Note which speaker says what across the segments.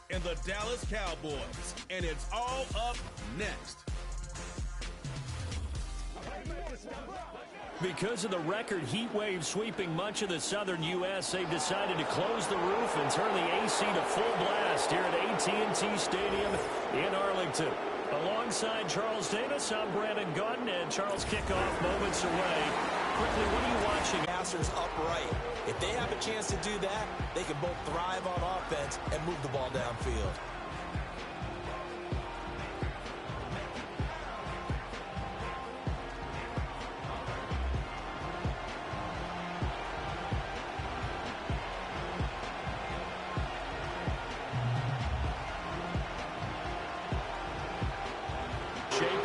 Speaker 1: and the Dallas Cowboys. And it's all up next.
Speaker 2: Because of the record heat wave sweeping much of the southern U.S., they've decided to close the roof and turn the AC to full blast here at AT&T Stadium in Arlington. Alongside Charles Davis, I'm Brandon Gaudin, and Charles, kickoff moments away. Quickly, what are you watching?
Speaker 3: Passers upright. If they have a chance to do that, they can both thrive on offense and move the ball downfield.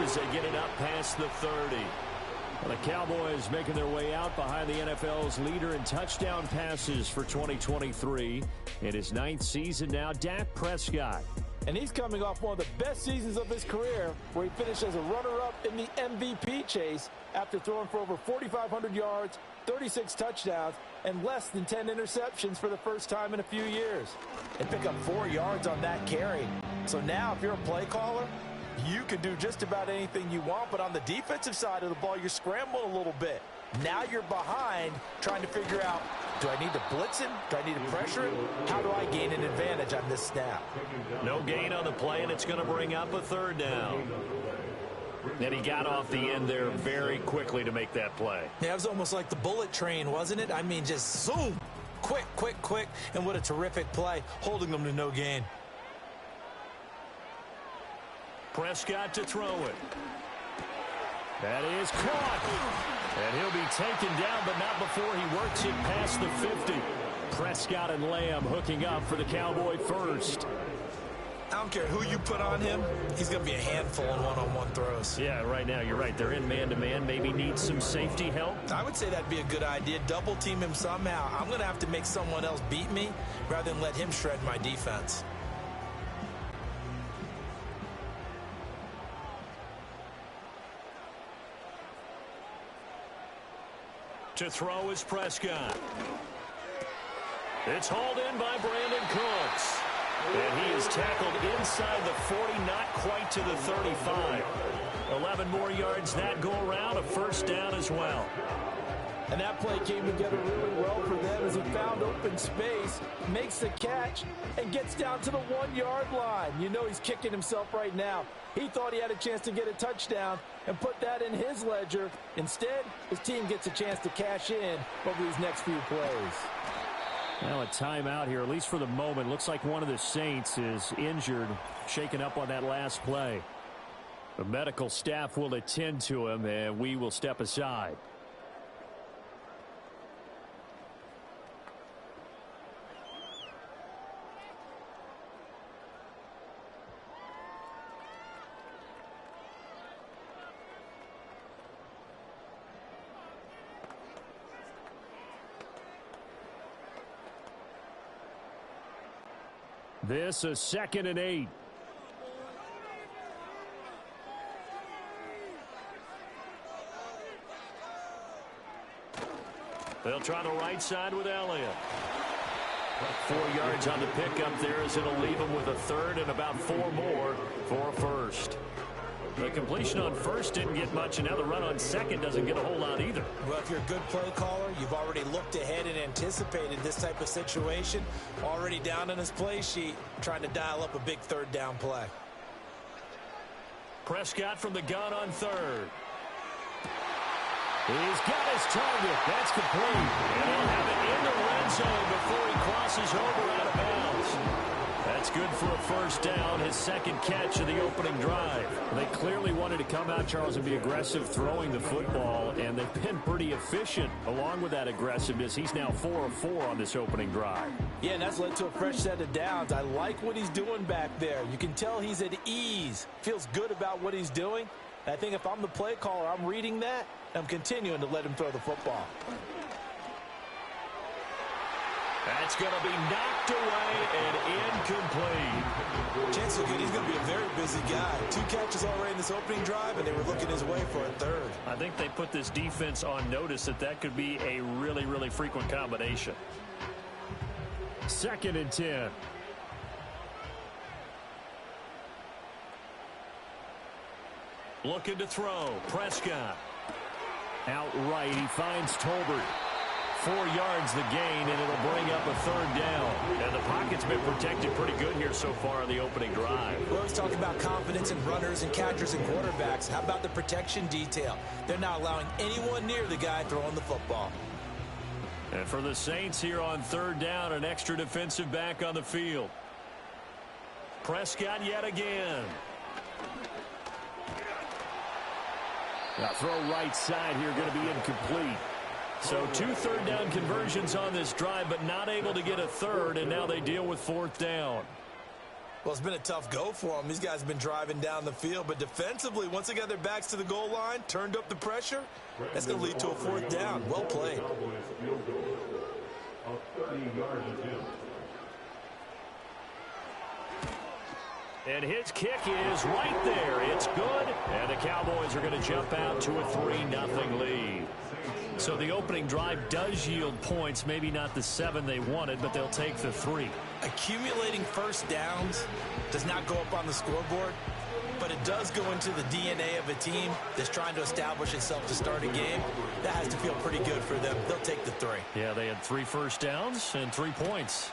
Speaker 2: As they get it up past the 30. Well, the Cowboys making their way out behind the NFL's leader in touchdown passes for 2023. In his 9th season now, Dak Prescott.
Speaker 3: And he's coming off one of the best seasons of his career, where he finished as a runner-up in the MVP chase after throwing for over 4,500 yards, 36 touchdowns, and less than 10 interceptions for the first time in a few years. And pick up 4 yards on that carry. So now, if you're a play caller, you can do just about anything you want, but on the defensive side of the ball, you're scrambling a little bit. Now you're behind, trying to figure out, do I need to blitz him? Do I need to pressure him? How do I gain an advantage on this snap?
Speaker 2: No gain on the play, and it's going to bring up a 3rd down. And he got off the end there very quickly to make that play.
Speaker 3: Yeah, it was almost like the bullet train, wasn't it? I mean, just zoom, quick, quick, quick, and what a terrific play, holding them to no gain.
Speaker 2: Prescott to throw it. That is caught. And he'll be taken down, but not before he works it past the 50. Prescott and Lamb hooking up for the Cowboy first.
Speaker 3: I don't care who you put on him. He's going to be a handful in one-on-one throws.
Speaker 2: Yeah, right now, you're right. They're in man-to-man. Maybe need some safety help.
Speaker 3: I would say that'd be a good idea. Double team him somehow. I'm going to have to make someone else beat me rather than let him shred my defense.
Speaker 2: To throw is Prescott. It's hauled in by Brandon Cooks. And he is tackled inside the 40, not quite to the 35. 11 more yards that go around, a 1st down as well.
Speaker 3: And that play came together really well for them as he found open space, makes the catch, and gets down to the 1-yard line. You know he's kicking himself right now. He thought he had a chance to get a touchdown and put that in his ledger. Instead, his team gets a chance to cash in over these next few plays.
Speaker 2: Well, a timeout here, at least for the moment. Looks like one of the Saints is injured, shaken up on that last play. The medical staff will attend to him, and we will step aside. This is 2nd and 8. They'll try the right side with Elliott. 4 yards on the pickup there as it'll leave him with a 3rd and about 4 more for a 1st. The completion on 1st didn't get much, and now the run on 2nd doesn't get a whole lot either.
Speaker 3: Well, if you're a good play caller, you've already looked ahead and anticipated this type of situation. Already down on his play sheet, trying to dial up a big 3rd down play.
Speaker 2: Prescott from the gun on 3rd. He's got his target. That's complete. And he'll have it in the red zone before he crosses over out of bounds. That's good for a 1st down, his 2nd catch of the opening drive. They clearly wanted to come out, Charles, and be aggressive throwing the football, and they've been pretty efficient along with that aggressiveness. He's now 4 of 4 on this opening drive.
Speaker 3: Yeah, and that's led to a fresh set of downs. I like what he's doing back there. You can tell he's at ease, feels good about what he's doing. And I think if I'm the play caller, I'm reading that, and I'm continuing to let him throw the football.
Speaker 2: That's going to be knocked away and incomplete.
Speaker 3: Chances are good he's going to be a very busy guy. 2 catches already in this opening drive, and they were looking his way for a 3rd.
Speaker 2: I think they put this defense on notice that could be a really, really frequent combination. 2nd and 10. Looking to throw. Prescott. Outright, he finds Tolbert. 4 yards the gain, and it'll bring up a third down. And the pocket's been protected pretty good here so far on the opening drive.
Speaker 3: We always talk about confidence in runners and catchers and quarterbacks. How about the protection detail? They're not allowing anyone near the guy throwing the football.
Speaker 2: And for the Saints here on third down, an extra defensive back on the field. Prescott yet again. Now throw right side here, going to be incomplete. So 2 third down conversions on this drive, but not able to get a third, and now they deal with fourth down.
Speaker 3: Well, it's been a tough go for them. These guys have been driving down the field, but defensively, once they got their backs to the goal line, turned up the pressure, that's going to lead to a fourth down. Well played.
Speaker 2: And his kick is right there. It's good, and the Cowboys are going to jump out to a 3-0 lead. So the opening drive does yield points, maybe not the 7 they wanted, but they'll take the 3.
Speaker 3: Accumulating first downs does not go up on the scoreboard, but it does go into the DNA of a team that's trying to establish itself to start a game. That has to feel pretty good for them. They'll take the 3.
Speaker 2: Yeah, they had 3 first downs and 3 points.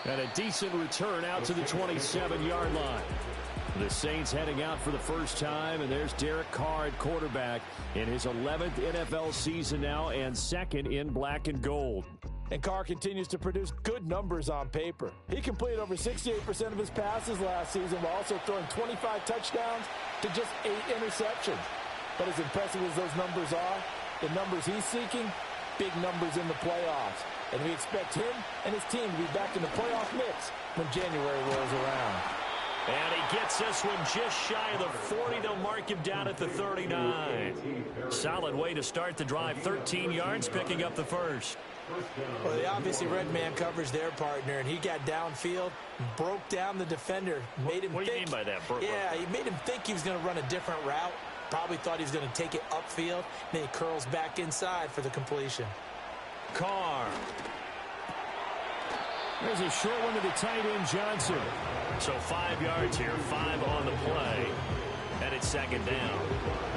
Speaker 2: And a decent return out to the 27-yard line. The Saints heading out for the first time, and there's Derek Carr at quarterback in his 11th NFL season now and second in black and gold.
Speaker 3: And Carr continues to produce good numbers on paper. He completed over 68% of his passes last season while also throwing 25 touchdowns to just 8 interceptions. But as impressive as those numbers are, the numbers he's seeking, big numbers in the playoffs. And we expect him and his team to be back in the playoff mix when January rolls around.
Speaker 2: And he gets this one just shy of the 40. They'll mark him down at the 39. Solid way to start the drive. 13 yards, picking up the first.
Speaker 3: Well, they obviously read man coverage their partner, and he got downfield, broke down the defender, made him
Speaker 2: What do you mean by that?
Speaker 3: Yeah, he made him think he was going to run a different route. Probably thought he was going to take it upfield. Then he curls back inside for the completion.
Speaker 2: Carr. There's a short one to the tight end, Johnson. So 5 yards here, 5 on the play. And it's second down.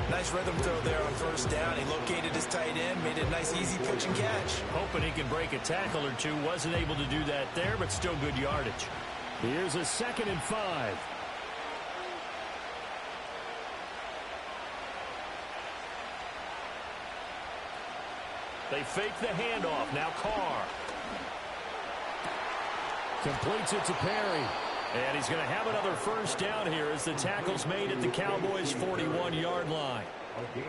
Speaker 3: Nice rhythm throw there on first down. He located his tight end, made a nice easy pitch and catch.
Speaker 2: Hoping he can break a tackle or two. Wasn't able to do that there, but still good yardage. Here's a 2nd and 5. They fake the handoff. Now Carr. Completes it to Perry. And he's going to have another first down here as the tackle's made at the Cowboys' 41-yard line.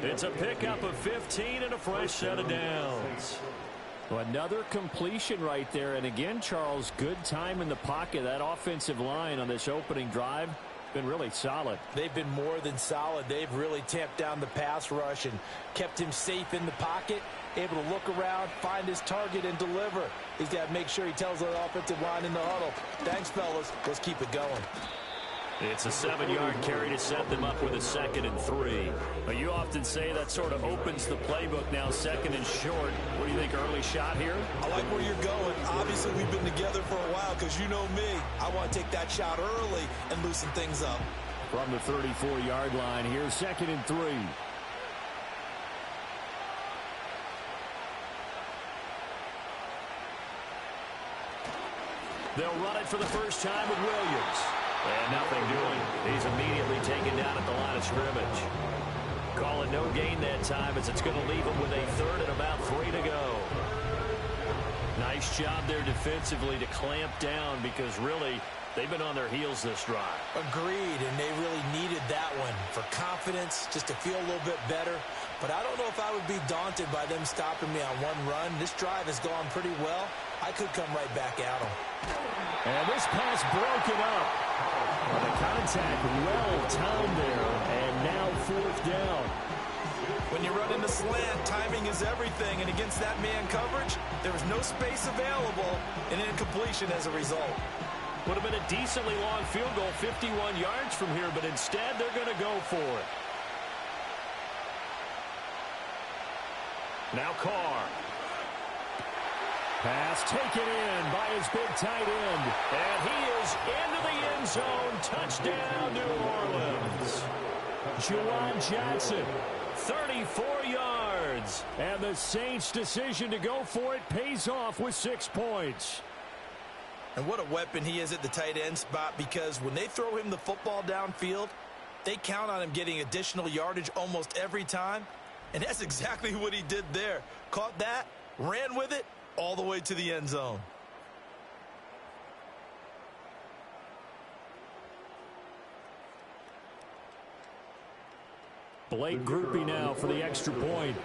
Speaker 2: It's a pickup of 15 and a fresh set of downs. Well, another completion right there. And again, Charles, good time in the pocket. That offensive line on this opening drive been really solid.
Speaker 3: They've been more than solid. They've really tamped down the pass rush and kept him safe in the pocket, able to look around, find his target, and deliver. He's got to make sure he tells the offensive line in the huddle, thanks, fellas. Let's keep it going.
Speaker 2: It's a 7-yard carry to set them up with a 2nd and 3. But you often say that sort of opens the playbook now, 2nd and short. What do you think, early shot here?
Speaker 3: I like where you're going. Obviously, we've been together for a while because you know me. I want to take that shot early and loosen things up.
Speaker 2: From the 34-yard line, here's 2nd and 3. They'll run it for the first time with Williams. And nothing doing. He's immediately taken down at the line of scrimmage. Call it no gain that time as it's going to leave him with a 3rd and about 3 to go. Nice job there defensively to clamp down because really they've been on their heels this drive.
Speaker 3: Agreed, and they really needed that one for confidence, just to feel a little bit better. But I don't know if I would be daunted by them stopping me on one run. This drive has gone pretty well. I could come right back at them.
Speaker 2: And this pass broken up. The contact well timed there, and now 4th down.
Speaker 3: When you run in the slant, timing is everything, and against that man coverage, there was no space available, and incompletion as a result.
Speaker 2: Would have been a decently long field goal, 51 yards from here, but instead they're going to go for it. Now Carr. Pass taken in by his big tight end. And he is into the end zone. Touchdown, New Orleans. Juwan Johnson, 34 yards. And the Saints' decision to go for it pays off with 6 points.
Speaker 3: And what a weapon he is at the tight end spot, because when they throw him the football downfield, they count on him getting additional yardage almost every time. And that's exactly what he did there. Caught that, ran with it, all the way to the end zone.
Speaker 2: Blake Groupie now for the extra point.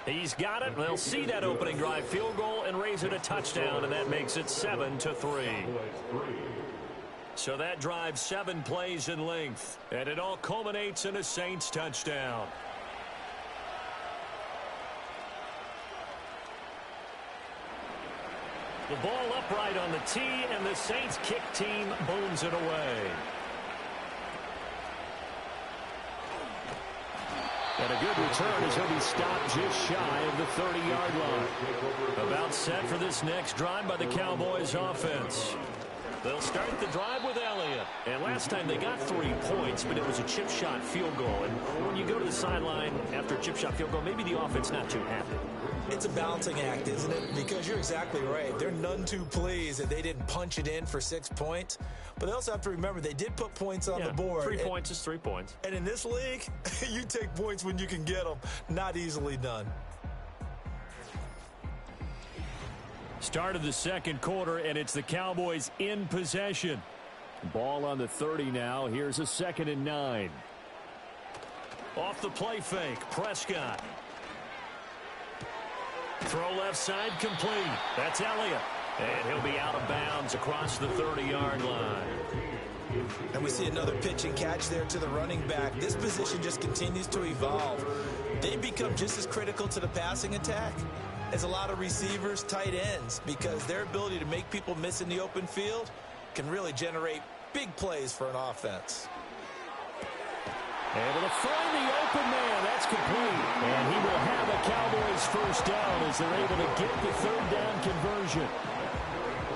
Speaker 2: He's got it. They'll see that opening drive field goal and raise it a touchdown, and that makes it 7-3. So that drive 7 plays in length, and it all culminates in a Saints touchdown. The ball upright on the tee, and the Saints kick team booms it away. And a good return as he'll be stopped just shy of the 30-yard line. About set for this next drive by the Cowboys offense. They'll start the drive with Elliott. And last time they got 3 points, but it was a chip shot field goal. And when you go to the sideline after a chip shot field goal, maybe the offense not too happy.
Speaker 3: It's a balancing act, isn't it? Because you're exactly right. They're none too pleased that they didn't punch it in for 6 points. But they also have to remember they did put points on the board.
Speaker 2: 3 points is 3 points.
Speaker 3: And in this league, you take points when you can get them. Not easily done.
Speaker 2: Start of the second quarter, and it's the Cowboys in possession. Ball on the 30 now. Here's a 2nd and 9. Off the play fake, Prescott. Throw left side complete. That's Elliott. And he'll be out of bounds across the 30-yard line.
Speaker 3: And we see another pitch and catch there to the running back. This position just continues to evolve. They become just as critical to the passing attack as a lot of receivers, tight ends, because their ability to make people miss in the open field can really generate big plays for an offense.
Speaker 2: Able to find the open man. That's complete. And he will have a Cowboys first down as they're able to get the 3rd down conversion.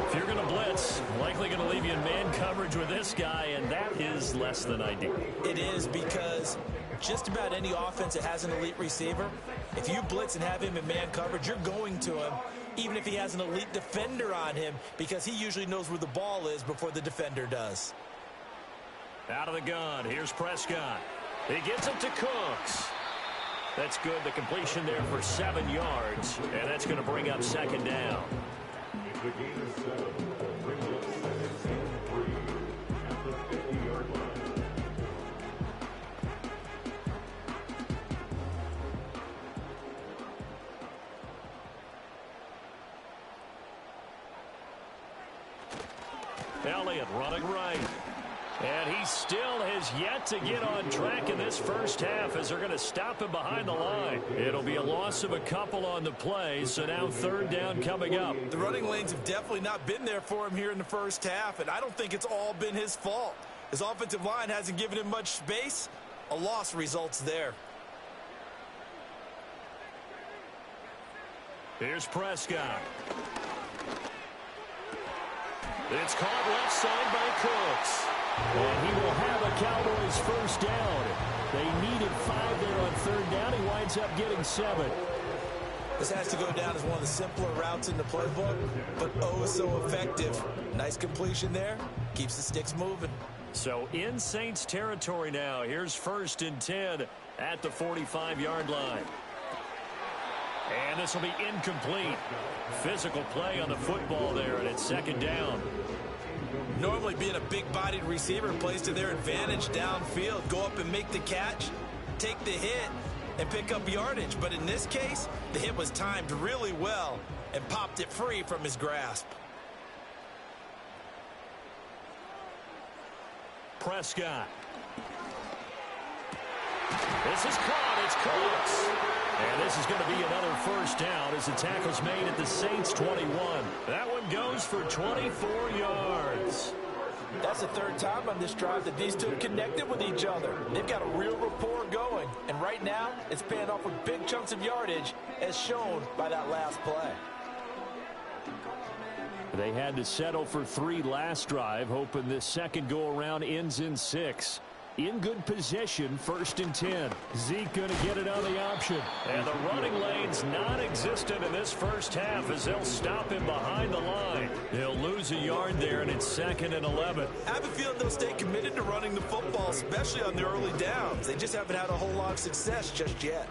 Speaker 2: If you're going to blitz, likely going to leave you in man coverage with this guy, and that is less than ideal.
Speaker 3: It is, because just about any offense that has an elite receiver, if you blitz and have him in man coverage, you're going to him, even if he has an elite defender on him, because he usually knows where the ball is before the defender does.
Speaker 2: Out of the gun, here's Prescott. He gets it to Cooks. That's good. The completion there for 7 yards, and that's going to bring up 2nd down.
Speaker 4: The game is set up. Bring up 2nd and 3 at the 50-yard line.
Speaker 2: Elliott running right. And he still has yet to get on track in this first half as they're going to stop him behind the line. It'll be a loss of a couple on the play, so now 3rd down coming up.
Speaker 3: The running lanes have definitely not been there for him here in the first half, and I don't think it's all been his fault. His offensive line hasn't given him much space. A loss results there.
Speaker 2: Here's Prescott. It's caught left side by Cooks. And he will have a Cowboys first down. They needed 5 there on 3rd down. He winds up getting 7.
Speaker 3: This has to go down as one of the simpler routes in the playbook, but oh so effective. Nice completion there. Keeps the sticks moving.
Speaker 2: So in Saints territory now. Here's 1st and 10 at the 45-yard line. And this will be incomplete. Physical play on the football there, and it's 2nd down.
Speaker 3: Normally being a big-bodied receiver plays to their advantage downfield. Go up and make the catch, take the hit, and pick up yardage. But in this case, the hit was timed really well and popped it free from his grasp.
Speaker 2: Prescott. This is caught. It's Cooks. And this is going to be another first down as the tackle's made at the Saints 21. That one goes for 24 yards.
Speaker 3: That's the 3rd time on this drive that these two have connected with each other. They've got a real rapport going. And And right now, it's paying off with big chunks of yardage, as shown by that last play.
Speaker 2: They had to settle for 3 last drive, hoping this second go-around ends in 6. In good position, 1st and 10. Zeke going to get it on the option. And the running lane's non-existent in this first half as they'll stop him behind the line. They'll lose a yard there, and it's 2nd and 11.
Speaker 5: I have a feeling they'll stay committed to running the football, especially on the early downs. They just haven't had a whole lot of success just yet.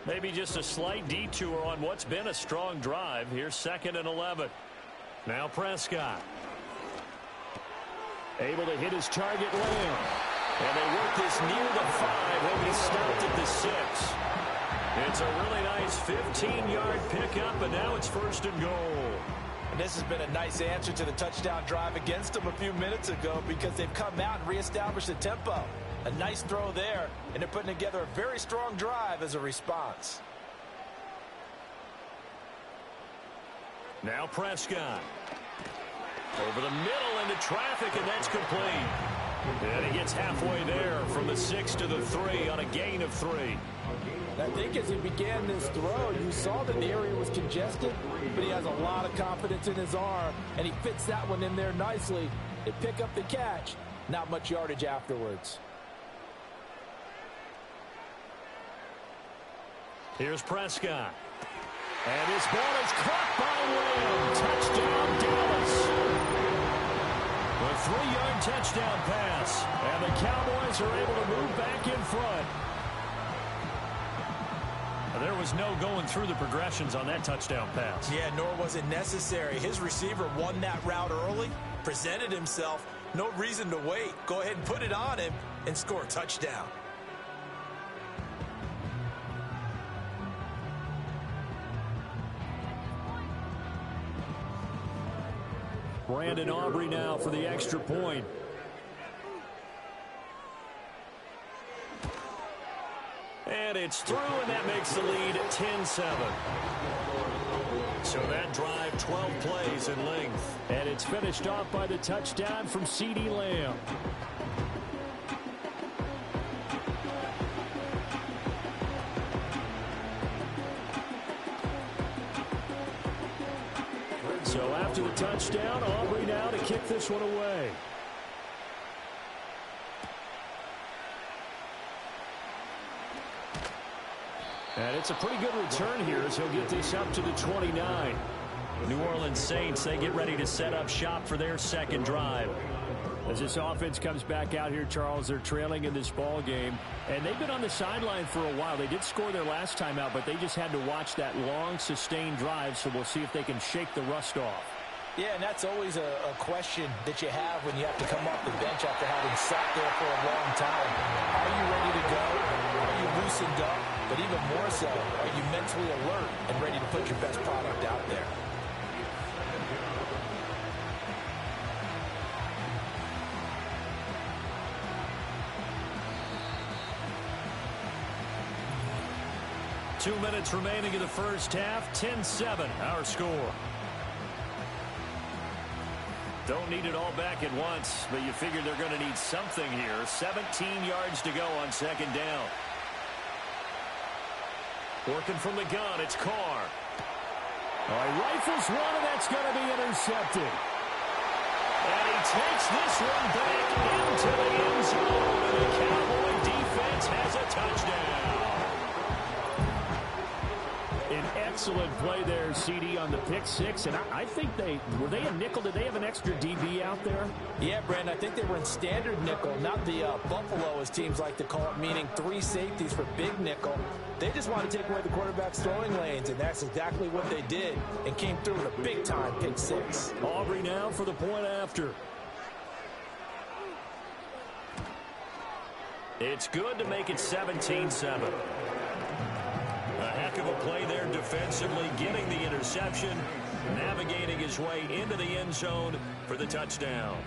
Speaker 2: Maybe just a slight detour on what's been a strong drive. Here's 2nd and 11. Now Prescott. Able to hit his target Lamb. And they work this near the 5. He'll be stopped at the 6. It's a really nice 15-yard pickup, and now it's 1st and goal.
Speaker 3: And this has been a nice answer to the touchdown drive against them a few minutes ago because they've come out and reestablished the tempo. A nice throw there, and they're putting together a very strong drive as a response.
Speaker 2: Now Prescott. Over the middle into traffic, and that's complete. And he gets halfway there from the 6 to the 3 on a gain of 3.
Speaker 3: I think as he began this throw, you saw that the area was congested, but he has a lot of confidence in his arm, and he fits that one in there nicely. They pick up the catch, not much yardage afterwards.
Speaker 2: Here's Prescott. And his ball is caught by Lamb. Touchdown, Dallas. A 3-yard touchdown pass. And the Cowboys are able to move back in front. There was no going through the progressions on that touchdown pass.
Speaker 5: Yeah, nor was it necessary. His receiver won that route early, presented himself. No reason to wait. Go ahead and put it on him and score a touchdown.
Speaker 2: Brandon Aubrey now for the extra point. And it's through, and that makes the lead 10-7. So that drive, 12 plays in length. And it's finished off by the touchdown from CeeDee Lamb. So after the touchdown, Aubrey now to kick this one away. And it's a pretty good return here as he'll get this up to the 29. New Orleans Saints, they get ready to set up shop for their second drive. As this offense comes back out here, Charles, they're trailing in this ball game. And they've been on the sideline for a while. They did score their last time out, but they just had to watch that long, sustained drive. So we'll see if they can shake the rust off.
Speaker 3: Yeah, and that's always a question that you have when you have to come off the bench after having sat there for a long time. Are you ready to go? Are you loosened up? But even more so, are you mentally alert and ready to put your best product out there?
Speaker 2: Two minutes remaining in the first half. 10-7, our score. Don't need it all back at once, but you figure they're going to need something here. 17 yards to go on second down. Working from the gun, it's Carr. All right, rifles one, and that's going to be intercepted. And he takes this one back into the end zone, and the Cowboy defense has a touchdown. An excellent play there, CD, on the pick six. And I think were they a nickel? Did they have an extra DB out there?
Speaker 3: Yeah, Brandon, I think they were in standard nickel, not the Buffalo, as teams like to call it, meaning 3 safeties for big nickel. They just want to take away the quarterback's throwing lanes, and that's exactly what they did and came through with a big-time pick six.
Speaker 2: Aubrey now for the point after. It's good to make it 17-7. A heck of a play there defensively, getting the interception, navigating his way into the end zone for the touchdown.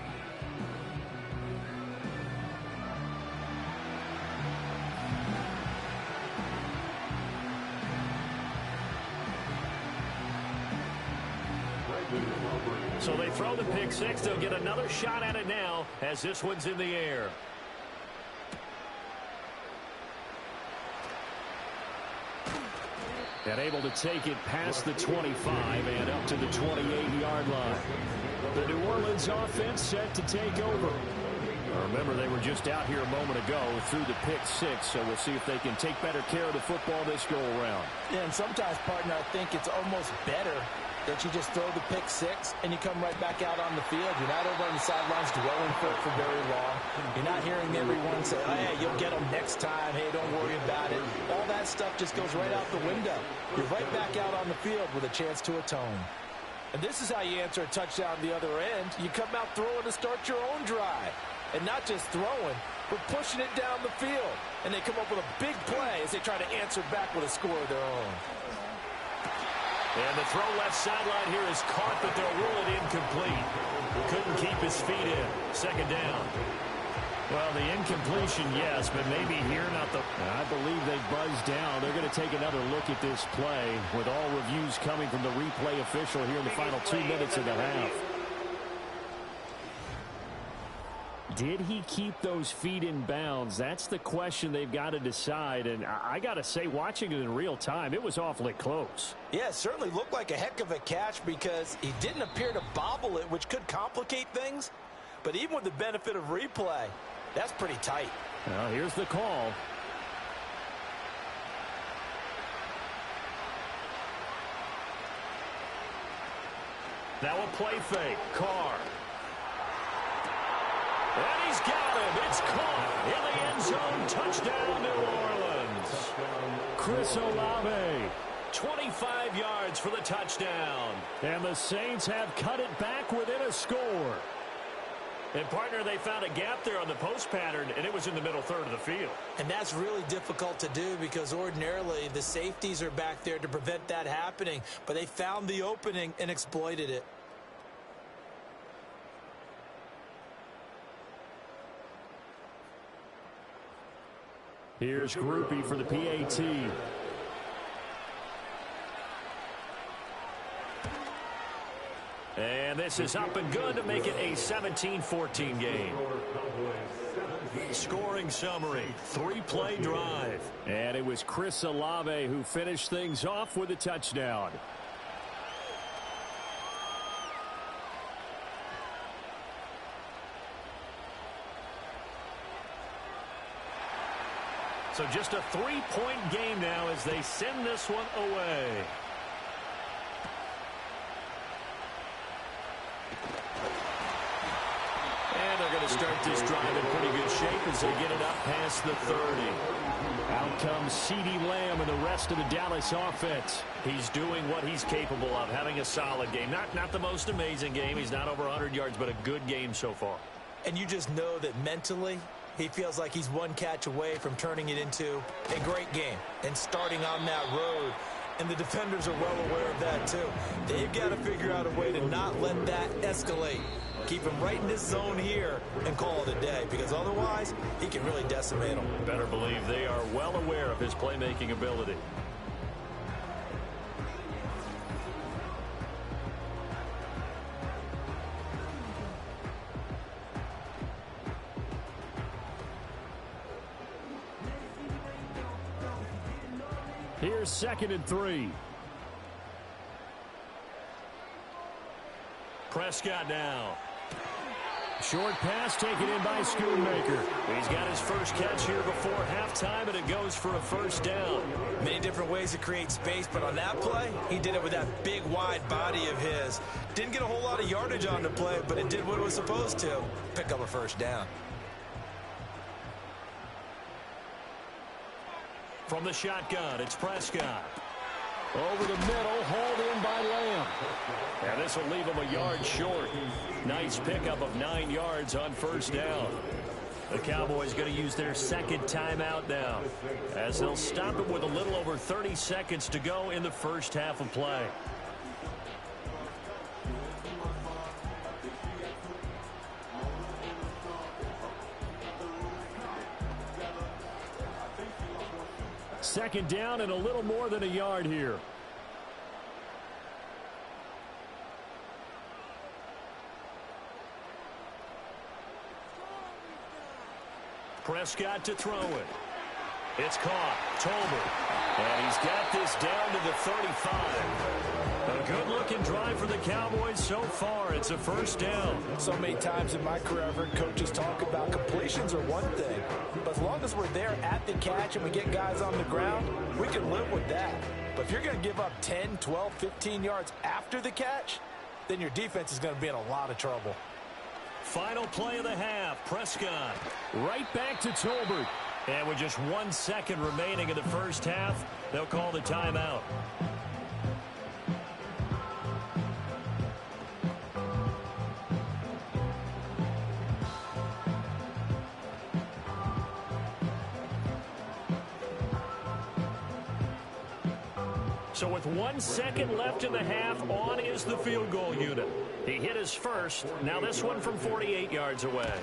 Speaker 2: So they throw the pick six. They'll get another shot at it now as this one's in the air. And able to take it past the 25 and up to the 28-yard line. The New Orleans offense set to take over. Remember, they were just out here a moment ago through the pick six, so we'll see if they can take better care of the football this go-around.
Speaker 3: Yeah, and sometimes, partner, I think it's almost better that you just throw the pick six and you come right back out on the field. You're not over on the sidelines dwelling for very long. You're not hearing everyone say, oh, hey, you'll get them next time. Hey, don't worry about it. All that stuff just goes right out the window. You're right back out on the field with a chance to atone. And this is how you answer a touchdown the other end. You come out throwing to start your own drive. And not just throwing, but pushing it down the field. And they come up with a big play as they try to answer back with a score of their own.
Speaker 2: And the throw left sideline here is caught, but they'll rule it incomplete. Couldn't keep his feet in. Second down. Well, the incompletion, yes, but maybe here not the... I believe they buzzed down. They're going to take another look at this play with all reviews coming from the replay official here in the final 2 minutes of the half. Did he keep those feet in bounds? That's the question they've got to decide. And I got to say, watching it in real time, it was awfully close.
Speaker 3: Yeah, it certainly looked like a heck of a catch because he didn't appear to bobble it, which could complicate things. But even with the benefit of replay, that's pretty tight.
Speaker 2: Well, here's the call. Now a play fake. Carr. And he's got him. It's caught in the end zone. Touchdown, New Orleans. Chris Olave. 25 yards for the touchdown. And the Saints have cut it back within a score. And, partner, they found a gap there on the post pattern, and it was in the middle third of the field.
Speaker 3: And that's really difficult to do because ordinarily the safeties are back there to prevent that happening. But they found the opening and exploited it.
Speaker 2: Here's Groupie for the PAT. And this is up and good to make it a 17-14 game. Scoring summary, 3-play drive. And it was Chris Olave who finished things off with a touchdown. So just a 3-point game now as they send this one away. And they're going to start this drive in pretty good shape as they get it up past the 30. Out comes CeeDee Lamb and the rest of the Dallas offense. He's doing what he's capable of, having a solid game. Not the most amazing game. He's not over 100 yards, but a good game so far.
Speaker 3: And you just know that mentally, he feels like he's one catch away from turning it into a great game and starting on that road. And the defenders are well aware of that, too. They've got to figure out a way to not let that escalate. Keep him right in this zone here and call it a day, because otherwise he can really decimate them.
Speaker 2: Better believe they are well aware of his playmaking ability. Here's 2nd and 3. Prescott now. Short pass taken in by Schoonmaker. He's got his first catch here before halftime, and it goes for a first down.
Speaker 3: Many different ways to create space, but on that play, he did it with that big, wide body of his. Didn't get a whole lot of yardage on the play, but it did what it was supposed to. Pick up a first down.
Speaker 2: From the shotgun, it's Prescott. Over the middle, hauled in by Lamb. And this will leave him a yard short. Nice pickup of 9 yards on first down. The Cowboys going to use their second timeout now, as they'll stop it with a little over 30 seconds to go in the first half of play. Second down and a little more than a yard here. Prescott to throw it. It's caught. Tolbert. And he's got this down to the 35. A good-looking drive for the Cowboys so far. It's a first down.
Speaker 3: So many times in my career, I've heard coaches talk about completions are one thing. But as long as we're there at the catch and we get guys on the ground, we can live with that. But if you're going to give up 10, 12, 15 yards after the catch, then your defense is going to be in a lot of trouble.
Speaker 2: Final play of the half. Prescott right back to Tolbert. And with just 1 second remaining in the first half, they'll call the timeout. So with 1 second left in the half, on is the field goal unit. He hit his first. Now this one from 48 yards away.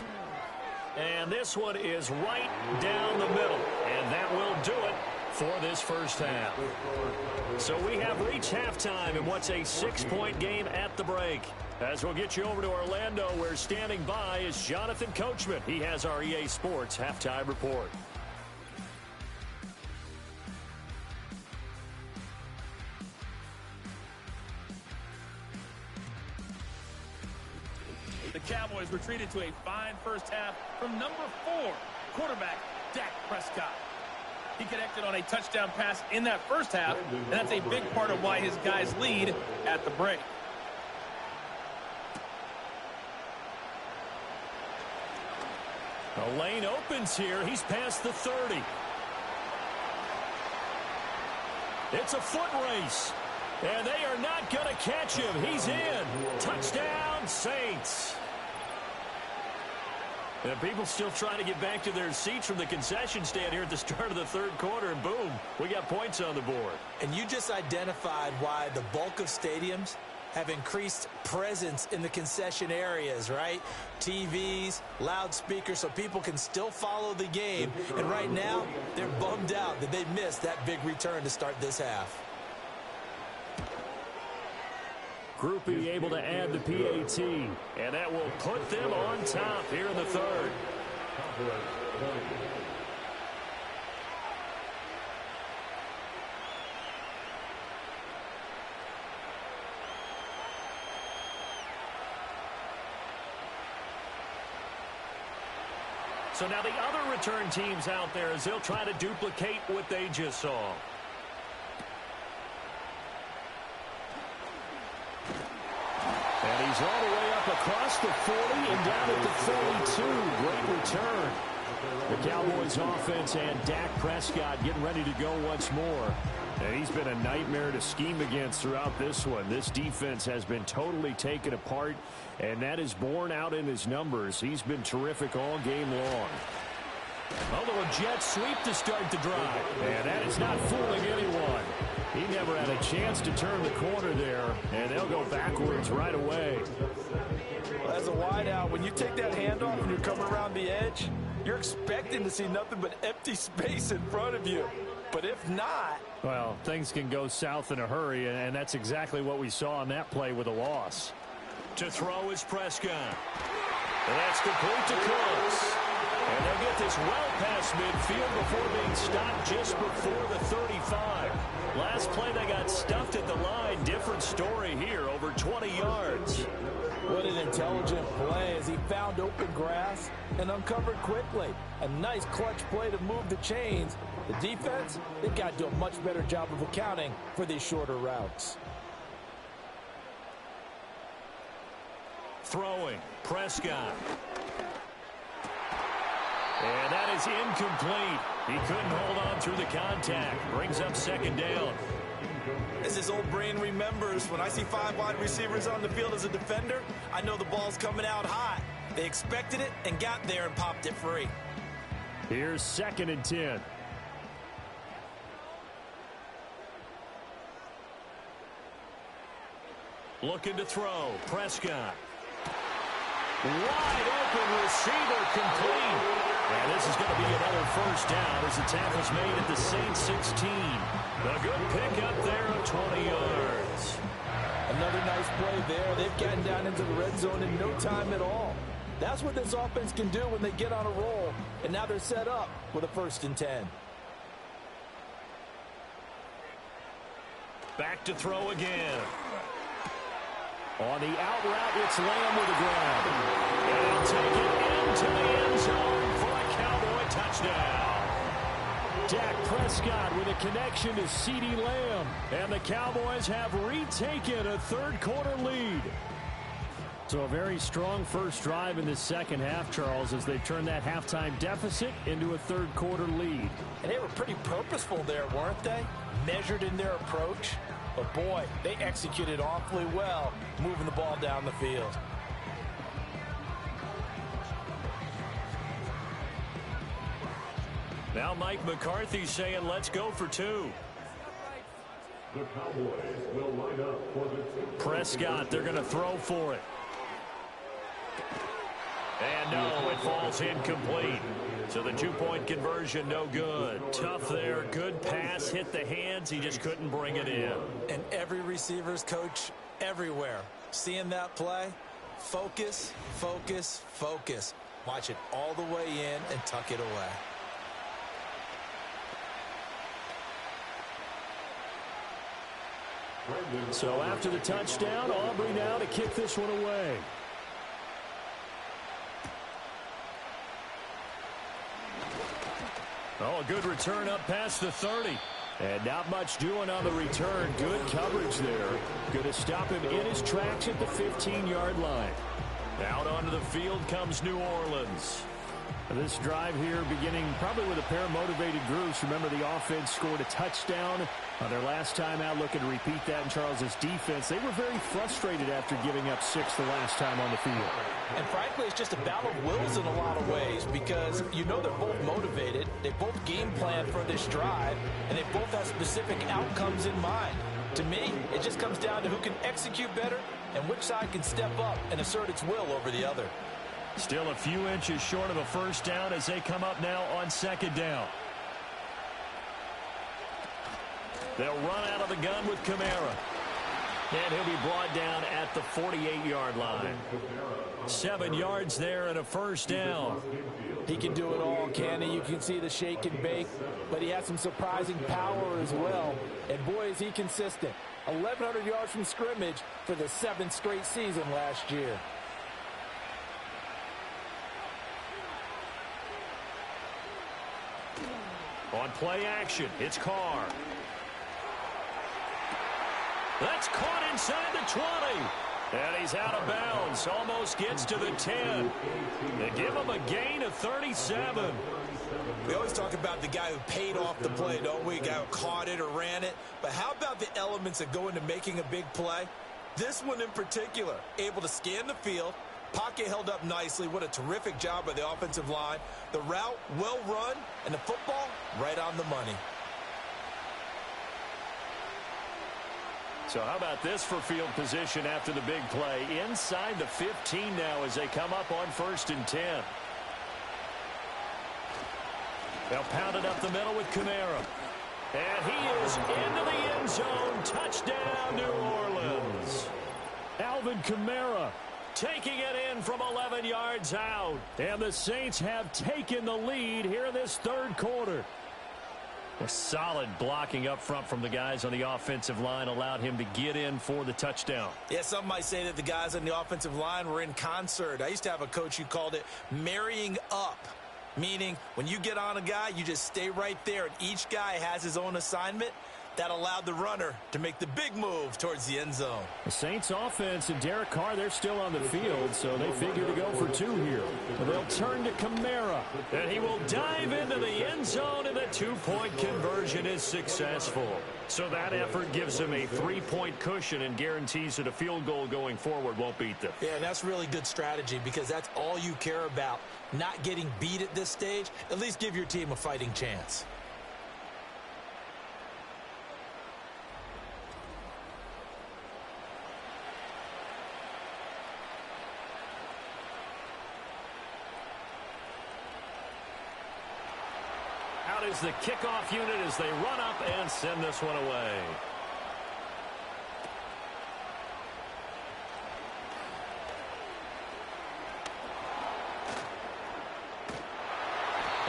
Speaker 2: And this one is right down the middle. And that will do it for this first half. So we have reached halftime in what's a 6-point game at the break. As we'll get you over to Orlando, where standing by is Jonathan Coachman. He has our EA Sports halftime report.
Speaker 6: The Cowboys retreated to a fine first half from number 4, quarterback Dak Prescott. He connected on a touchdown pass in that first half, and that's a big part of why his guys lead at the break.
Speaker 2: The lane opens here. He's past the 30. It's a foot race. And they are not going to catch him. He's in. Touchdown, Saints. And people still trying to get back to their seats from the concession stand here at the start of the third quarter. And boom, we got points on the board.
Speaker 5: And you just identified why the bulk of stadiums have increased presence in the concession areas, right? TVs, loudspeakers, so people can still follow the game. And right now, they're bummed out that they missed that big return to start this half.
Speaker 2: Groupie able to add the PAT, and that will put them on top here in the third. So now the other return teams out there as they'll try to duplicate what they just saw. And he's all the way up across the 40 and down at the 42. Great return. The Cowboys offense and Dak Prescott getting ready to go once more. And he's been a nightmare to scheme against throughout this one. This defense has been totally taken apart, and that is borne out in his numbers. He's been terrific all game long. A little jet sweep to start the drive. And that is not fooling anyone. He never had a chance to turn the corner there, and they'll go backwards right away.
Speaker 3: Well, as a wideout, when you take that handoff and you're coming around the edge, you're expecting to see nothing but empty space in front of you. But if not...
Speaker 2: Well, things can go south in a hurry, and that's exactly what we saw on that play with a loss. To throw is Prescott. And that's complete to Cooks. And they'll get this well past midfield before being stopped just before the 35. Last play they got stuffed at the line. Different story here, over 20 yards.
Speaker 3: What an intelligent play as he found open grass and uncovered quickly. A nice clutch play to move the chains. The defense, they've got to do a much better job of accounting for these shorter routes.
Speaker 2: Throwing, Prescott. And that is incomplete. He couldn't hold on through the contact. Brings up second down.
Speaker 5: As his old brain remembers, when I see 5 wide receivers on the field as a defender, I know the ball's coming out hot. They expected it and got there and popped it free.
Speaker 2: Here's 2nd and 10. Looking to throw. Prescott. Wide open receiver complete. And this is going to be another first down as the tackle's made at the Saints 16. A good pickup there of 20 yards.
Speaker 3: Another nice play there. They've gotten down into the red zone in no time at all. That's what this offense can do when they get on a roll. And now they're set up with a 1st and 10.
Speaker 2: Back to throw again. On the out route, it's Lamb with a grab. And he'll take it into the end zone for a Cowboy touchdown. Dak Prescott with a connection to CeeDee Lamb. And the Cowboys have retaken a third-quarter lead. So a very strong first drive in the second half, Charles, as they turn that halftime deficit into a third-quarter lead.
Speaker 5: And they were pretty purposeful there, weren't they? Measured in their approach. But, boy, they executed awfully well moving the ball down the field.
Speaker 2: Now Mike McCarthy saying, let's go for two.
Speaker 4: The Cowboys will line up for the
Speaker 2: Prescott, they're going to throw for it. And no, it falls incomplete. So the two-point conversion, no good. Tough there. Good pass, hit the hands. He just couldn't bring it in.
Speaker 5: And every receiver's coach everywhere. Seeing that play, focus, focus, focus. Watch it all the way in and tuck it away.
Speaker 2: So after the touchdown, Aubrey now to kick this one away. Oh, a good return up past the 30. And not much doing on the return. Good coverage there. Going to stop him in his tracks at the 15-yard line. Out onto the field comes New Orleans. This drive here beginning probably with a pair of motivated groups. Remember, the offense scored a touchdown on their last time out. Looking to repeat that in Charles's defense. They were very frustrated after giving up 6 the last time on the field.
Speaker 5: And frankly, it's just a battle of wills in a lot of ways because you know they're both motivated. They both game plan for this drive, and they both have specific outcomes in mind. To me, it just comes down to who can execute better and which side can step up and assert its will over the other.
Speaker 2: Still a few inches short of a first down as they come up now on second down. They'll run out of the gun with Kamara. And he'll be brought down at the 48-yard line. 7 yards there and a first down.
Speaker 3: He can do it all, can he? You can see the shake and bake, but he has some surprising power as well. And boy, is he consistent. 1,100 yards from scrimmage for the 7th straight season last year.
Speaker 2: On play action, it's Carr. That's caught inside the 20. And he's out of bounds. Almost gets to the 10. They give him a gain of 37.
Speaker 5: We always talk about the guy who paid off the play, don't we? A guy who caught it or ran it. But how about the elements that go into making a big play? This one in particular, able to scan the field. Pocket held up nicely. What a terrific job by the offensive line. The route, well run, and the football, right on the money.
Speaker 2: So how about this for field position after the big play? Inside the 15 now as they come up on 1st and 10. They'll pound it up the middle with Kamara. And he is into the end zone. Touchdown, New Orleans. Alvin Kamara taking it in from 11 yards out. And the Saints have taken the lead here in this third quarter. A solid blocking up front from the guys on the offensive line allowed him to get in for the touchdown.
Speaker 5: Yeah, some might say that the guys on the offensive line were in concert. I used to have a coach who called it marrying up, meaning when you get on a guy, you just stay right there, and each guy has his own assignment. That allowed the runner to make the big move towards the end zone.
Speaker 2: The Saints offense and Derek Carr, they're still on the field, so they figure to go for 2 here. But they'll turn to Kamara, and he will dive into the end zone, and the 2-point conversion is successful. So that effort gives them a 3-point cushion and guarantees that a field goal going forward won't beat them.
Speaker 5: Yeah, that's really good strategy because that's all you care about. Not getting beat at this stage, at least give your team a fighting chance.
Speaker 2: Is the kickoff unit as they run up and send this one away.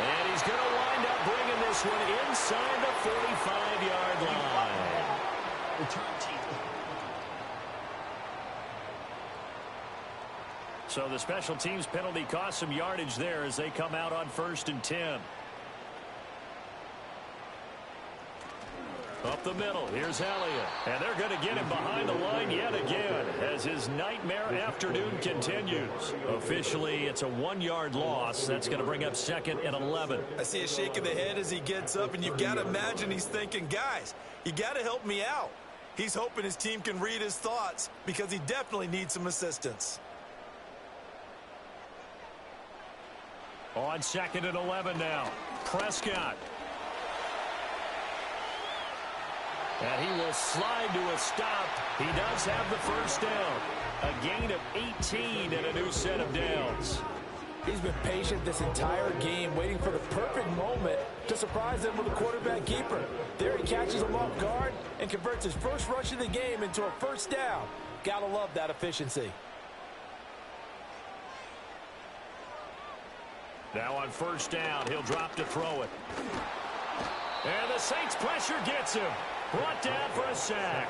Speaker 2: And he's going to wind up bringing this one inside the 45-yard line. return team. So the special teams penalty cost some yardage there as they come out on 1st and 10. Up the middle, here's Elliott. And they're going to get him behind the line yet again as his nightmare afternoon continues. Officially, it's a 1-yard loss. That's going to bring up 2nd and 11.
Speaker 5: I see a shake of the head as he gets up, and you've got to imagine he's thinking, guys, you got to help me out. He's hoping his team can read his thoughts because he definitely needs some assistance.
Speaker 2: On 2nd and 11 now, Prescott. And he will slide to a stop. He does have the first down. A gain of 18 and a new set of downs.
Speaker 3: He's been patient this entire game, waiting for the perfect moment to surprise them with a quarterback keeper. There he catches him off guard and converts his first rush of the game into a first down. Gotta love that efficiency.
Speaker 2: Now on 1st down, he'll drop to throw it. And the Saints pressure gets him. Brought down for a sack.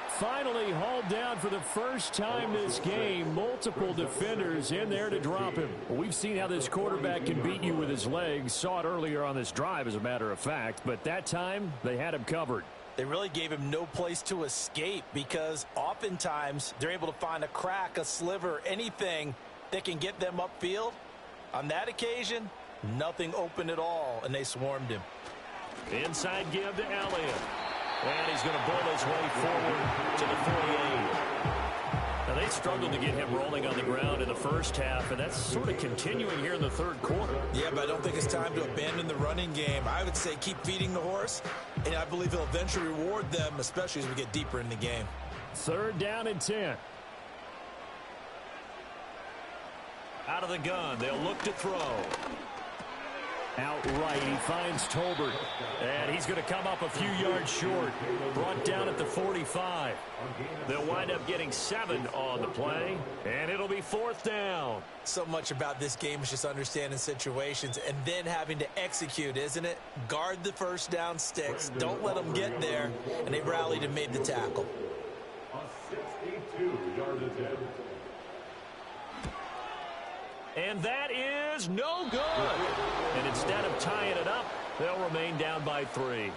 Speaker 2: Finally hauled down for the first time this game. Multiple defenders in there to drop him. We've seen how this quarterback can beat you with his legs. Saw it earlier on this drive, as a matter of fact. But that time, they had him covered.
Speaker 5: They really gave him no place to escape because oftentimes they're able to find a crack, a sliver, anything that can get them upfield. On that occasion, nothing open at all, and they swarmed him.
Speaker 2: Inside give to Elliott. And he's going to bull his way forward to the 48. Now, they struggled to get him rolling on the ground in the first half, and that's sort of continuing here in the 3rd quarter.
Speaker 5: Yeah, but I don't think it's time to abandon the running game. I would say keep feeding the horse, and I believe he'll eventually reward them, especially as we get deeper in the game.
Speaker 2: 3rd down and 10. Out of the gun, they'll look to throw. Outright, he finds Tolbert. And he's going to come up a few yards short. Brought down at the 45. They'll wind up getting 7 on the play. And it'll be 4th down.
Speaker 5: So much about this game is just understanding situations and then having to execute, isn't it? Guard the first down sticks. Don't let them get there. And they rallied and made the tackle.
Speaker 4: A 62-yard attempt.
Speaker 2: And that is no good. And instead of tying it up, they'll remain down by 3.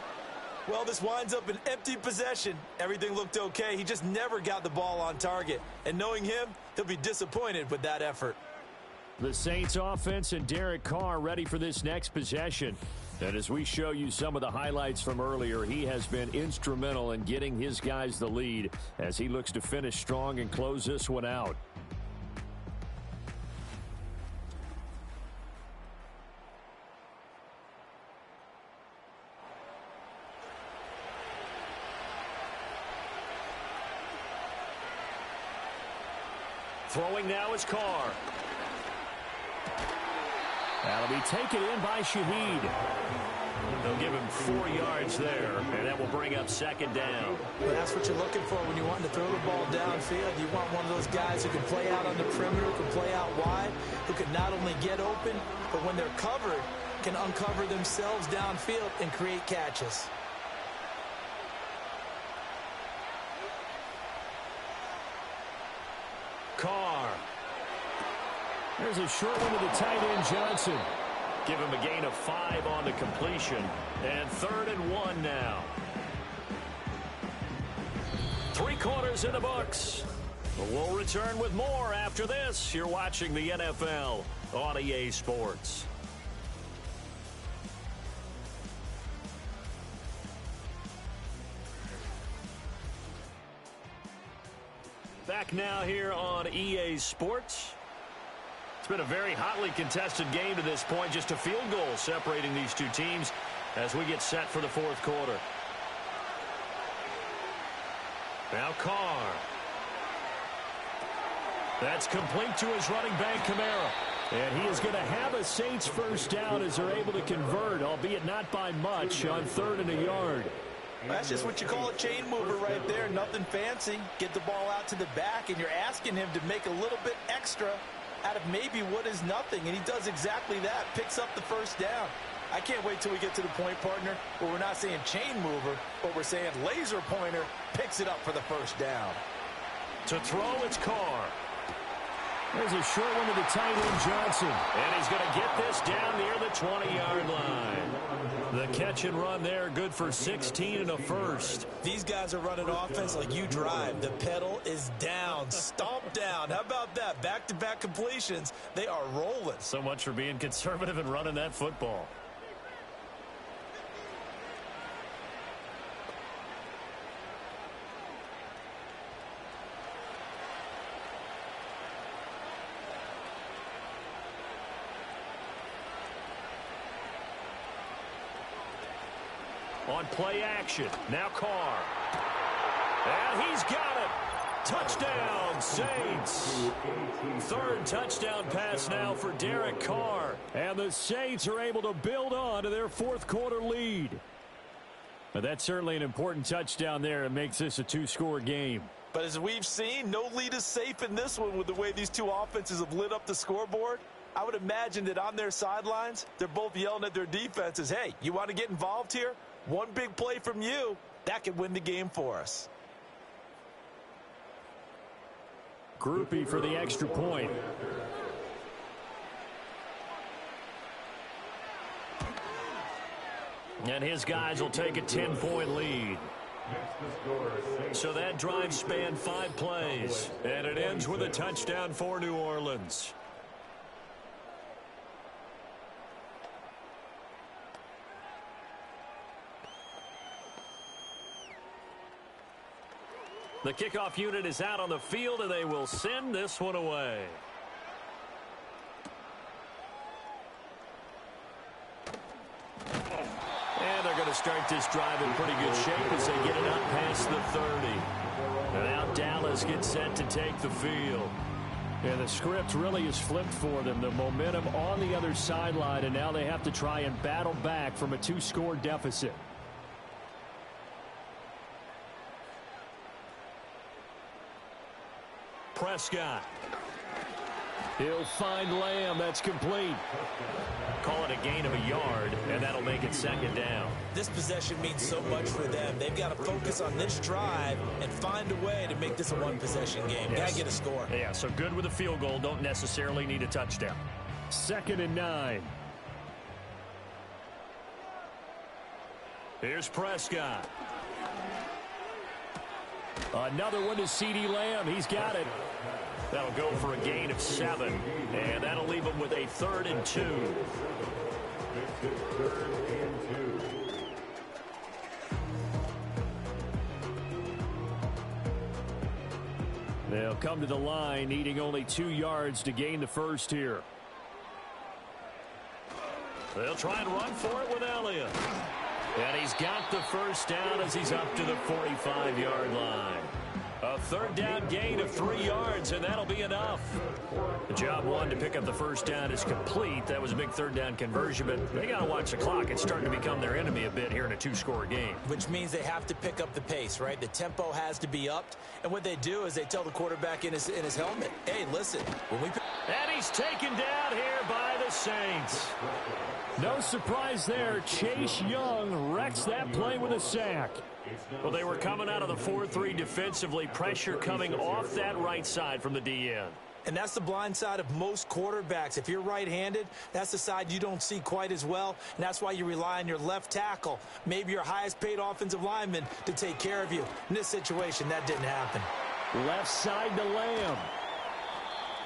Speaker 5: Well, this winds up an empty possession. Everything looked okay. He just never got the ball on target. And knowing him, he'll be disappointed with that effort.
Speaker 2: The Saints offense and Derek Carr ready for this next possession. And as we show you some of the highlights from earlier, he has been instrumental in getting his guys the lead as he looks to finish strong and close this one out. Throwing now is Carr. That'll be taken in by Shaheed. They'll give him 4 yards there, and that will bring up 2nd down.
Speaker 5: Well, that's what you're looking for when you want to throw the ball downfield. You want one of those guys who can play out on the perimeter, who can play out wide, who can not only get open, but when they're covered, can uncover themselves downfield and create catches.
Speaker 2: Carr. There's a short one to the tight end, Johnson. Give him a gain of 5 on the completion. And 3rd and 1 now. 3 quarters in the books. We'll return with more after this. You're watching the NFL on EA Sports. Back now here on EA Sports. It's been a very hotly contested game to this point. Just a field goal separating these two teams as we get set for the 4th quarter. Now Carr. That's complete to his running back, Kamara. And he is going to have a Saints first down as they're able to convert, albeit not by much, on 3rd and a yard.
Speaker 5: That's just what you call a chain mover right there. Nothing fancy. Get the ball out to the back, and you're asking him to make a little bit extra out of maybe what is nothing. And he does exactly that. Picks up the first down. I can't wait till we get to the point, partner, where we're not saying chain mover, but we're saying laser pointer picks it up for the first down.
Speaker 2: To throw, it's Carr. There's a short one to the tight end, Johnson. And he's going to get this down near the 20-yard line. The catch and run there, good for 16 and a first.
Speaker 5: These guys are running offense like you drive. The pedal is down, stomp down. How about that? Back-to-back completions. They are rolling.
Speaker 2: So much for being conservative and running that football. On play action, now Carr. And he's got it. Touchdown, Saints. Third touchdown pass now for Derek Carr. And the Saints are able to build on to their fourth quarter lead. But that's certainly an important touchdown there. It makes this a two-score game.
Speaker 5: But as we've seen, no lead is safe in this one with the way these two offenses have lit up the scoreboard. I would imagine that on their sidelines, they're both yelling at their defenses, hey, you want to get involved here? One big play from you, that could win the game for us.
Speaker 2: Groupie for the extra point. And his guys will take a 10-point lead. So that drive spanned 5 plays. And it ends with a touchdown for New Orleans. The kickoff unit is out on the field, and they will send this one away. And they're going to start this drive in pretty good shape as they get it up past the 30. And now Dallas gets set to take the field. And the script really is flipped for them. The momentum on the other sideline, and now they have to try and battle back from a 2-score deficit. Prescott. He'll find Lamb. That's complete. Call it a gain of a yard, and that'll make it second down.
Speaker 5: This possession means so much for them. They've got to focus on this drive and find a way to make this a one-possession game.
Speaker 2: Yes.
Speaker 5: Got to get a score.
Speaker 2: Yeah, so good with a field goal. Don't necessarily need a touchdown. 2nd and 9. Here's Prescott. Another one to CeeDee Lamb. He's got it. That'll go for a gain of 7. And that'll leave him with a 3rd and 2. They'll come to the line, needing only 2 yards to gain the first here. They'll try and run for it with Elliott. And he's got the first down as he's up to the 45-yard line. A 3rd down gain of 3 yards, and that'll be enough. The job one to pick up the first down is complete. That was a big 3rd down conversion, but they got to watch the clock. It's starting to become their enemy a bit here in a 2-score game.
Speaker 5: Which means they have to pick up the pace, right? The tempo has to be upped. And what they do is they tell the quarterback in his helmet, hey, listen, when we...
Speaker 2: And he's taken down here by the Saints. No surprise there. Chase Young wrecks that play with a sack. Well, they were coming out of the 4-3 defensively. Pressure coming off that right side from the DN.
Speaker 5: And that's the blind side of most quarterbacks. If you're right-handed, that's the side you don't see quite as well. And that's why you rely on your left tackle, maybe your highest-paid offensive lineman, to take care of you. In this situation, that didn't happen.
Speaker 2: Left side to Lamb.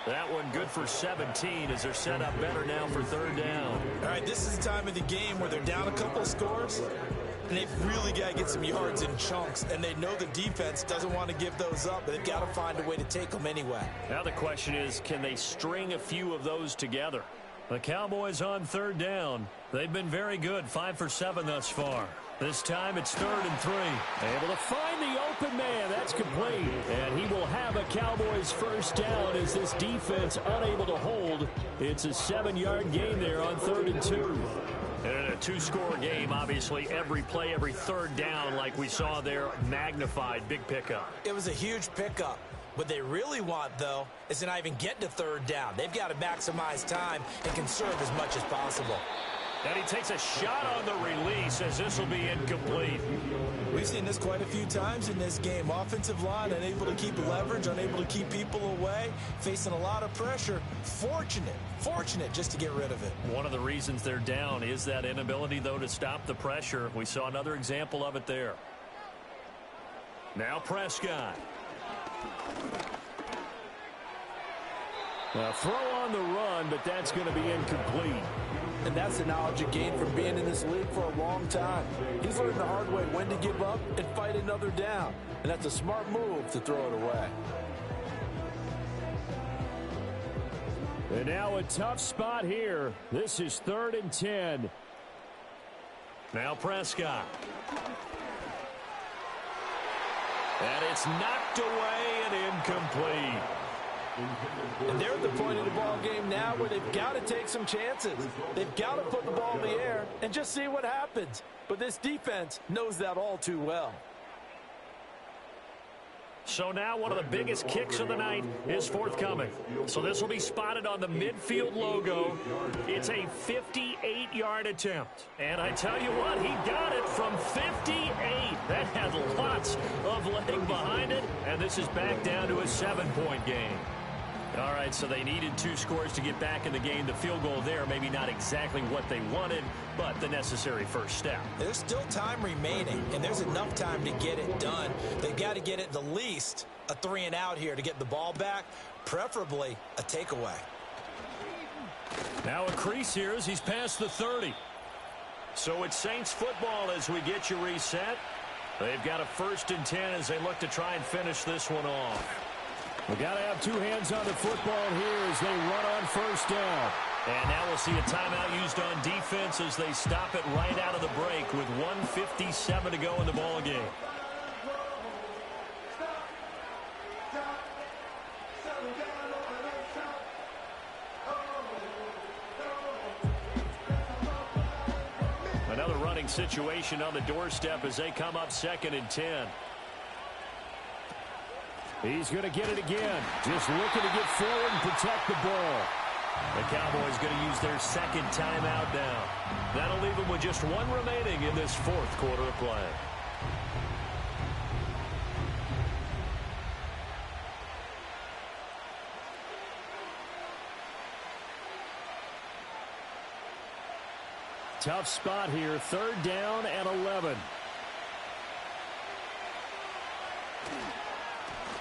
Speaker 2: That one good for 17 as they're set up better now for 3rd down.
Speaker 5: All right, this is the time of the game where they're down a couple of scores, and they've really got to get some yards in chunks, and they know the defense doesn't want to give those up, but they've got to find a way to take them anyway.
Speaker 2: Now the question is, can they string a few of those together? The Cowboys on 3rd down. They've been very good, 5 for 7 thus far. This time it's 3rd and 3. Able to find the open man. That's complete. And he will have a Cowboys first down as this defense unable to hold. It's a 7-yard gain there on 3rd and 2. And in a 2-score game, obviously, every play, every 3rd down, like we saw there, magnified, big pickup.
Speaker 5: It was a huge pickup. What they really want, though, is to not even get to 3rd down. They've got to maximize time and conserve as much as possible.
Speaker 2: And he takes a shot on the release as this will be incomplete.
Speaker 5: We've seen this quite a few times in this game. Offensive line unable to keep leverage, unable to keep people away, facing a lot of pressure. Fortunate just to get rid of it.
Speaker 2: One of the reasons they're down is that inability, though, to stop the pressure. We saw another example of it there. Now Prescott. A throw on the run, but that's going to be incomplete.
Speaker 3: And that's the knowledge he gained from being in this league for a long time. He's learned the hard way when to give up and fight another down. And that's a smart move to throw it away.
Speaker 2: And now a tough spot here. This is 3rd and 10. Now Prescott. And it's knocked away and incomplete.
Speaker 3: And they're at the point of the ball game now where they've got to take some chances. They've got to put the ball in the air and just see what happens. But this defense knows that all too well.
Speaker 2: So now one of the biggest kicks of the night is forthcoming. So this will be spotted on the midfield logo. It's a 58-yard attempt. And I tell you what, he got it from 58. That had lots of leg behind it. And this is back down to a 7-point game. All right, so they needed 2 scores to get back in the game. The field goal there, maybe not exactly what they wanted, but the necessary first step.
Speaker 5: There's still time remaining, and there's enough time to get it done. They've got to get at the least a 3-and-out here to get the ball back, preferably a takeaway.
Speaker 2: Now a crease here as he's past the 30. So it's Saints football as we get you reset. They've got a 1st and 10 as they look to try and finish this one off. We've got to have 2 hands on the football here as they run on 1st down. And now we'll see a timeout used on defense as they stop it right out of the break with 1:57 to go in the ball game. Another running situation on the doorstep as they come up 2nd and 10. He's going to get it again. Just looking to get forward and protect the ball. The Cowboys going to use their 2nd timeout now. That'll leave them with just 1 remaining in this 4th quarter of play. Tough spot here. 3rd down and 11.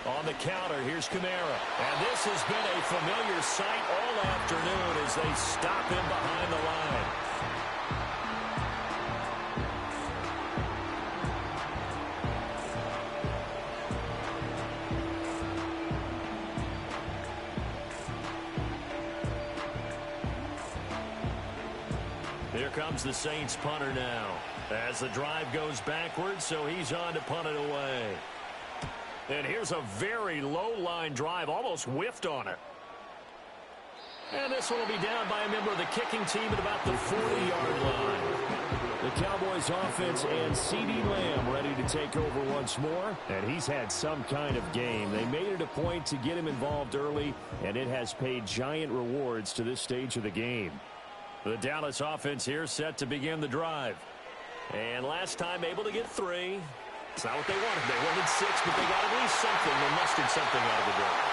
Speaker 2: On the counter, here's Kamara. And this has been a familiar sight all afternoon as they stop him behind the line. Here comes the Saints punter now as the drive goes backwards, so he's on to punt it away. And here's a very low-line drive, almost whiffed on it. And this one will be down by a member of the kicking team at about the 40-yard line. The Cowboys offense and CeeDee Lamb ready to take over once more. And he's had some kind of game. They made it a point to get him involved early, and it has paid giant rewards to this stage of the game. The Dallas offense here set to begin the drive. And last time able to get 3. It's not what they wanted. They wanted 6, but they got at least something. They mustered something out of the drive.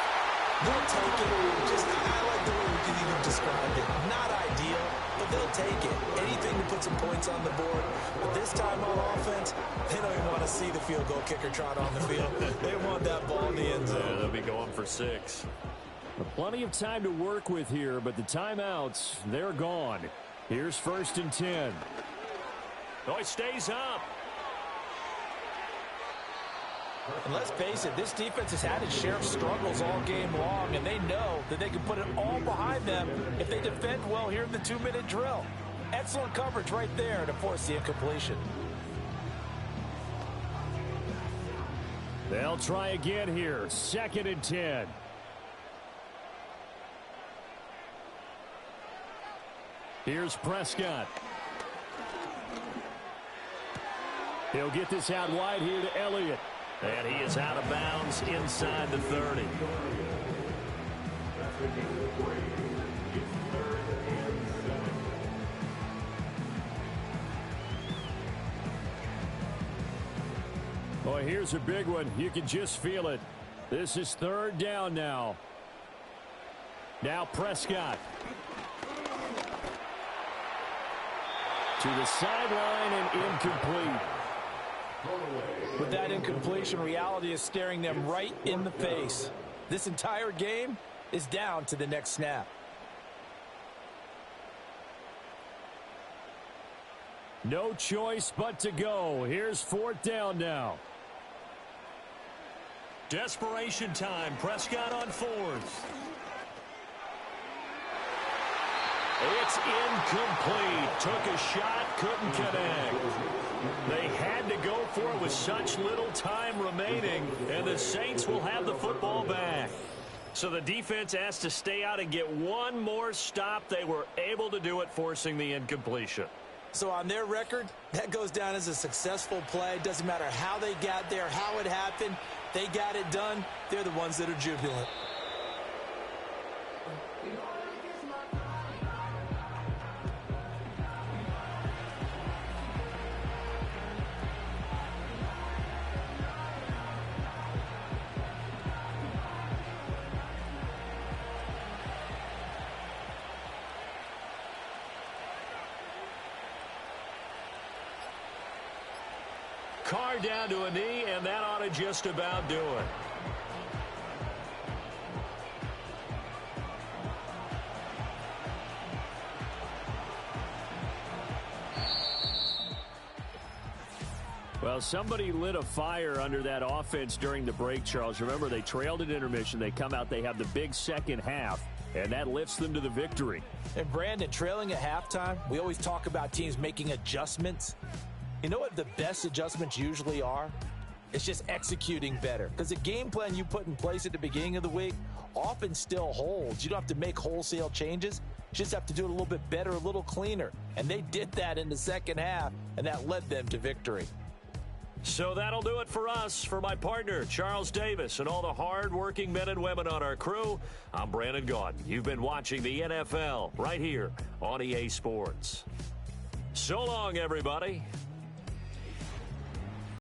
Speaker 5: They'll take it. I like the way you described it. Not ideal, but they'll take it. Anything to put some points on the board. But this time on offense, they don't even want to see the field goal kicker trot on the field. They want that ball in the end zone.
Speaker 2: Yeah, they'll be going for 6. Plenty of time to work with here, but the timeouts, they're gone. Here's 1st and 10. Oh, it stays up.
Speaker 3: And let's face it, this defense has had its share of struggles all game long, and they know that they can put it all behind them if they defend well here in the 2-minute drill. Excellent coverage right there to force the incompletion.
Speaker 2: They'll try again here. 2nd and 10. Here's Prescott. He'll get this out wide here to Elliott. And he is out of bounds inside the 30. Boy, here's a big one. You can just feel it. This is third down now. Now Prescott. To the sideline and incomplete.
Speaker 3: With that incompletion, reality is staring them right in the face. This entire game is down to the next snap.
Speaker 2: No choice but to go. Here's fourth down now. Desperation time. Prescott on fourth. It's incomplete. Took a shot, couldn't connect. They had to go for it with such little time remaining, and the Saints will have the football back. So the defense asked to stay out and get one more stop. They were able to do it, forcing the incompletion.
Speaker 5: So on their record, that goes down as a successful play. Doesn't matter how they got there, how it happened. They got it done. They're the ones that are jubilant.
Speaker 2: Carr down to a knee, and that ought to just about do it. Well, somebody lit a fire under that offense during the break, Charles. Remember, they trailed at intermission. They come out, they have the big second half, and that lifts them to the victory.
Speaker 3: And Brandon, trailing at halftime, we always talk about teams making adjustments. You know what the best adjustments usually are? It's just executing better. Because the game plan you put in place at the beginning of the week often still holds. You don't have to make wholesale changes. You just have to do it a little bit better, a little cleaner. And they did that in the second half, and that led them to victory.
Speaker 2: So that'll do it for us. For my partner, Charles Davis, and all the hard-working men and women on our crew, I'm Brandon Gaudin. You've been watching the NFL right here on EA Sports. So long, everybody.